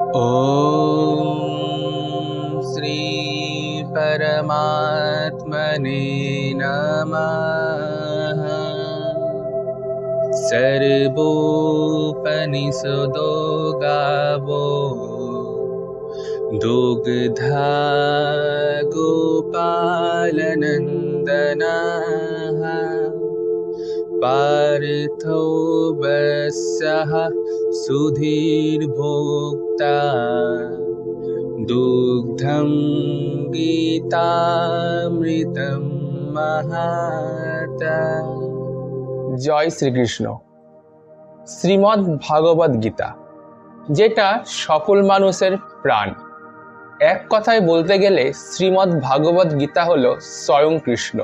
ॐ श्री परमात्मने नमः। सर्वोपनिषदो गावो दुग्धा गोपालनन्दनः पार्थो वत्सः सुधीर्भोक्ता दुग्धं गीतामृतं महता। জয় শ্রীকৃষ্ণ। শ্রীমদ্ ভাগবত গীতা, যেটা সকল মানুষের প্রাণ। এক কথায় বলতে গেলে শ্রীমদ্ ভাগবত গীতা হলো স্বয়ং কৃষ্ণ,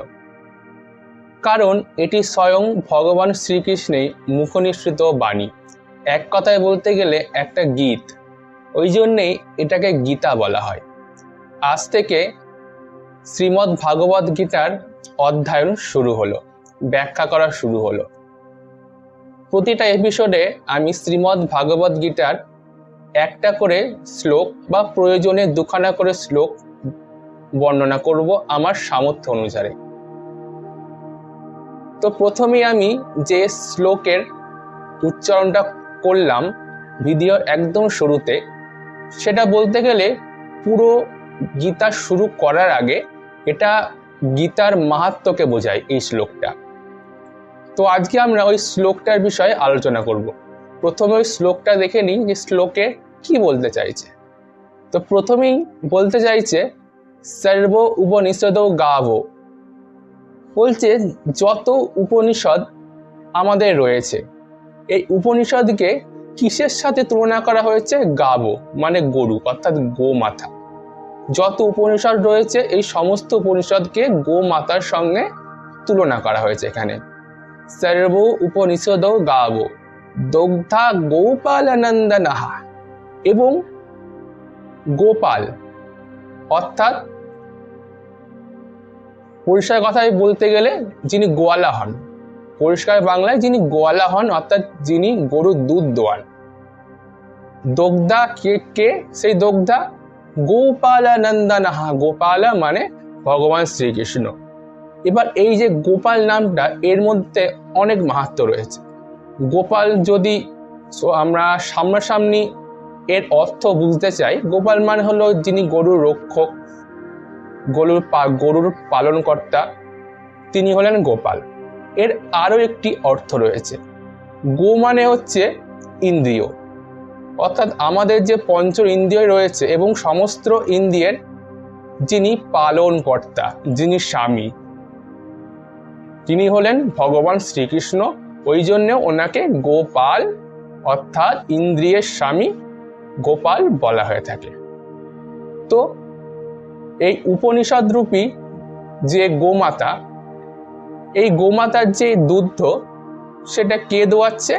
কারণ এটি স্বয়ং ভগবান শ্রীকৃষ্ণের মুখনিসৃত বাণী। এক কথায় বলতে গেলে একটা গীত, ওই জন্যেই এটাকে গীতা বলা হয়। আজ থেকে শ্রীমদ্ ভাগবত গীতার অধ্যয়ন শুরু হলো, ব্যাখ্যা করা শুরু হলো। প্রতিটা এপিসোডে আমি শ্রীমদ্ ভাগবত গীতার একটা করে শ্লোক বা প্রয়োজনে দুখানা করে শ্লোক বর্ণনা করব আমার সামর্থ্য অনুসারে। তো প্রথমেই আমি যে শ্লোকের উচ্চারণটা করলাম ভিডিওর একদম শুরুতে, সেটা বলতে গেলে পুরো গীতা শুরু করার আগে এটা গীতার মাহাত্ম্যকে বোঝায় এই শ্লোকটা। তো আজকে আমরা ওই শ্লোকটার বিষয়ে আলোচনা করব। প্রথমে ওই শ্লোকটা দেখে নিই যে শ্লোকে কি বলতে চাইছে। তো প্রথমেই বলতে চাইছে সর্ব উপনিষদ গাব, বলছে যত উপনিষদ আমাদের রয়েছে এই উপনিষদকে কিসের সাথে তুলনা করা হয়েছে? গাব মানে গরু, অর্থাৎ গোমাতা। যত উপনিষদ রয়েছে এই সমস্ত উপনিষদকে গোমাতার সঙ্গে তুলনা করা হয়েছে এখানে। সর্ব উপনিষদ গাব দগ্ধা গোপালানন্দনাহা, এবং গোপাল অর্থাৎ পরিষ্কার কথায় বলতে গেলে যিনি গোয়ালা হন, পরিষ্কার বাংলায় যিনি গোয়ালা হন অর্থাৎ যিনি গরুর দুধ দোয়ান। দগ্ধা কে? সেই দগ্ধা গোপালানন্দনাহা, গোপালা মানে ভগবান শ্রীকৃষ্ণ। এবার এই যে গোপাল নামটা, এর মধ্যে অনেক মাহাত্ম্য রয়েছে। গোপাল যদি আমরা সামনাসামনি এর অর্থ বুঝতে চাই, গোপাল মানে হলো যিনি গরুর রক্ষক, গরুর পালনকর্তা, তিনি হলেন গোপাল। এর আরও একটি অর্থ রয়েছে। গো মানে হচ্ছে ইন্দ্রিয়, অর্থাৎ আমাদের যে পঞ্চ ইন্দ্রিয় রয়েছে এবং সমস্ত ইন্দ্রিয়ের যিনি পালনকর্তা, যিনি স্বামী, তিনি হলেন ভগবান শ্রীকৃষ্ণ। ওই জন্য ওনাকে গোপাল অর্থাৎ ইন্দ্রিয়ের স্বামী গোপাল বলা হয়ে থাকে। তো এই উপনিষদ রূপী যে গোমাতা, এই গোমাতার যে দুধ সেটা কে দোয়াচ্ছে?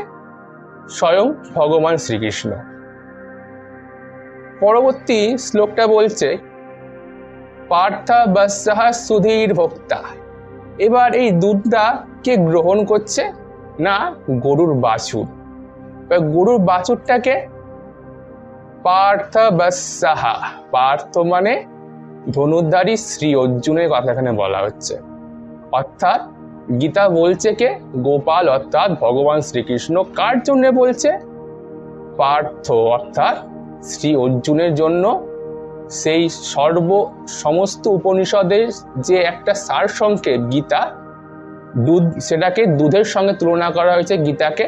স্বয়ং ভগবান শ্রীকৃষ্ণ। পরবর্তী শ্লোকটা বলছে পার্থ বৎসহ সুধীর ভোক্তা। এবার এই দুধটা কে গ্রহণ করছে? না, গরুর বাছুর। গরুর বাছুরটাকে পার্থ বৎসহ, পার্থ মানে ধনুর্ধারী শ্রী অর্জুনের কথা এখানে বলা হচ্ছে। অর্থাৎ গীতা বলছে কে? গোপাল অর্থাৎ ভগবান শ্রীকৃষ্ণ। কার জন্য বলছে? পার্থ অর্থাৎ শ্রী অর্জুনের জন্য। সেই সমস্ত উপনিষদের যে একটা সারসংক্ষেপ গীতা, দুধ, সেটাকে দুধের সঙ্গে তুলনা করা হয়েছে গীতাকে,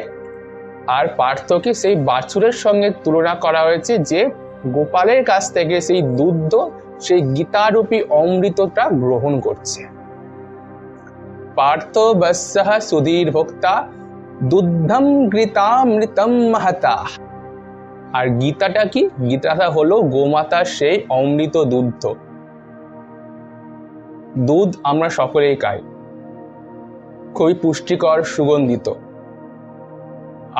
আর পার্থকে সেই বাছুরের সঙ্গে তুলনা করা হয়েছে যে গোপালের কাছ থেকে সেই দুধ, সেই গীতারূপী অমৃতটা গ্রহণ করছে। পার্থ বৎসহ সুধীর ভোক্তা দুগ্ধম গীতামৃতম মহতা। আর গীতাটা কি? গীতাটা হলো গোমাতার সেই অমৃত দুধ। দুধ আমরা সকলেই খাই, খুবই পুষ্টিকর, সুগন্ধিত।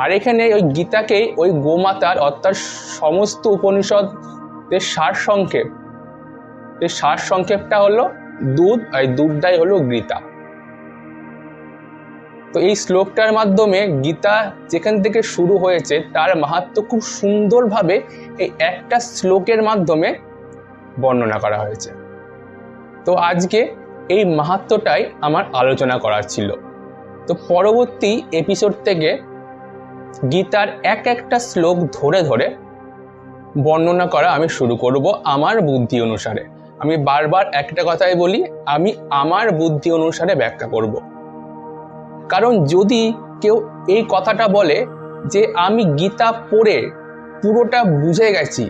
আর এখানে ওই গীতাকে ওই গোমাতার অর্থাৎ সমস্ত উপনিষদের সারসংক্ষেপ, এই সারসংক্ষেপটা হলো দুধ, আর দুধটাই হলো গীতা। তো এই শ্লোকটার মাধ্যমে গীতা যেখান থেকে শুরু হয়েছে তার মাহাত্ম্য খুব সুন্দরভাবে এই একটা শ্লোকের মাধ্যমে বর্ণনা করা হয়েছে। তো আজকে এই মাহাত্ম্যটাই আমার আলোচনা করার ছিল। তো পরবর্তী এপিসোড থেকে গীতার এক একটা শ্লোক ধরে ধরে বর্ণনা করা আমি শুরু করব আমার বুদ্ধি অনুসারে। আমি বারবার একটা কথাই বলি, আমি আমার বুদ্ধি অনুসারে ব্যাখ্যা করব। কারণ যদি কেউ এই কথাটা বলে যে আমি গীতা পড়ে পুরোটা বুঝে গেছি,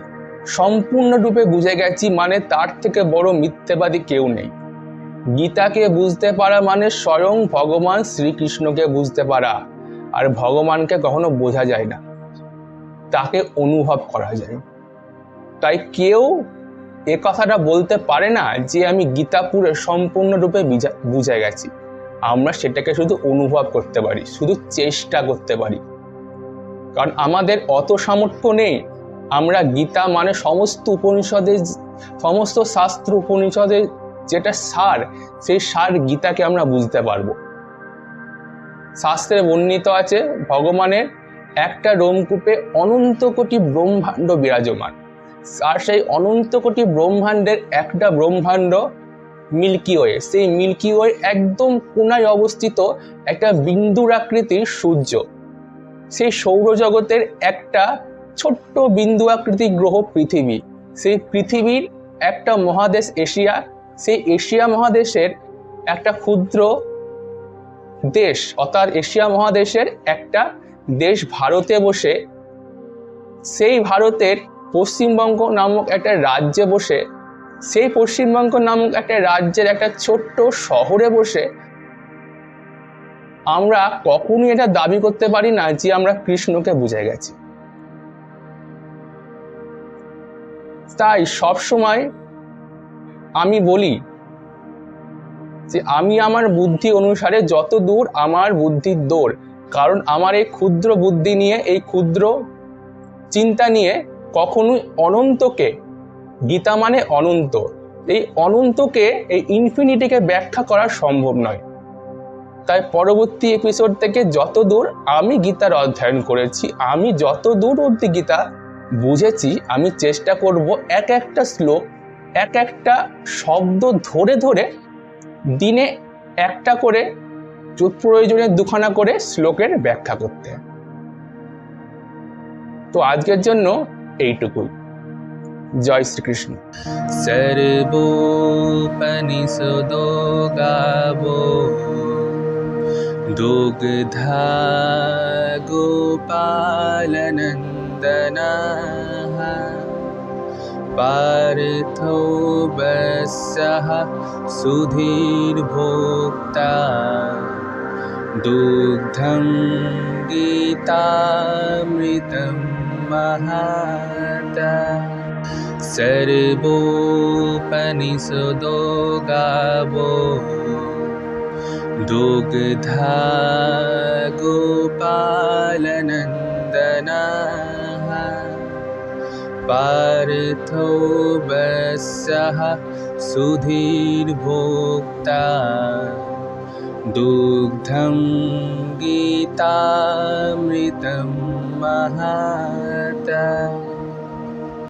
সম্পূর্ণরূপে বুঝে গেছি, মানে তার থেকে বড় মিথ্যেবাদী কেউ নেই। গীতাকে বুঝতে পারা মানে স্বয়ং ভগবান শ্রীকৃষ্ণকে বুঝতে পারা। আর ভগবানকে কখনো বোঝা যায় না, তাকে অনুভব করা যায়। তাই কেউ এ কথাটা বলতে পারে না যে আমি গীতা পুরে সম্পূর্ণরূপে বুঝে গেছি। আমরা সেটাকে শুধু অনুভব করতে পারি, শুধু চেষ্টা করতে পারি। কারণ আমাদের অত সামর্থ্য নেই আমরা গীতা মানে সমস্ত উপনিষদের, সমস্ত শাস্ত্র উপনিষদের যেটা সার, সেই সার গীতাকে আমরা বুঝতে পারবো। শাস্ত্রে বর্ণিত আছে ভগবানের একটা রোমকূপে অনন্ত কোটি ব্রহ্মাণ্ড বিরাজমান। আর সেই অনন্ত কোটি ব্রহ্মাণ্ডের একটা ব্রহ্মাণ্ড মিল্কি ওয়ে। সেই মিল্কি ওয়ে একদম কোনায় অবস্থিত একটা বিন্দুর আকৃতির সূর্য। সেই সৌরজগতের একটা ছোট্ট বিন্দু আকৃতির গ্রহ পৃথিবী। সেই পৃথিবীর একটা মহাদেশ এশিয়া। সেই এশিয়া মহাদেশের একটা ক্ষুদ্র দেশ, অর্থাৎ এশিয়া মহাদেশের একটা দেশ ভারতে বসে, সেই ভারতের পশ্চিমবঙ্গ নামক একটা রাজ্যে বসে, সেই পশ্চিমবঙ্গ নামক একটা রাজ্যের একটা ছোট্ট শহরে বসে আমরা কখনোই এটা দাবি করতে পারি না যে আমরা কৃষ্ণকে বুঝে গেছি। তাই সবসময় আমি বলি যে আমি আমার বুদ্ধি অনুসারে যত দূর আমার বুদ্ধির দৌড়। কারণ আমার এই ক্ষুদ্র বুদ্ধি নিয়ে, এই ক্ষুদ্র চিন্তা নিয়ে কখনোই অনন্তকে, গীতা মানে অনন্ত, এই অনন্তকে, এই ইনফিনিটিকে ব্যাখ্যা করা সম্ভব নয়। তাই পরবর্তী এপিসোড থেকে যত দূর আমি গীতার অধ্যয়ন করেছি, আমি যত দূর অবধি গীতা বুঝেছি, আমি চেষ্টা করব এক একটা শ্লোক, এক একটা শব্দ ধরে ধরে দিনে একটা করে, প্রয়োজনে দুখানা করে শ্লোকের ব্যাখ্যা করতে। তো আজকের জন্য এইটুকুই। জয় শ্রীকৃষ্ণ। सर्वोपनिषदो गावो दुग्धा गोपालनन्दनाः पार्थो वत्सः सुधीर्भोक्ता दुग्धं गीतामृतं महाता सर्वोपनिषदो गावो दुग्धा गोपालनन्दनाः पार्थो वत्सः सुधीर्भोक्ता दुग्धं गीतामृतं महाता।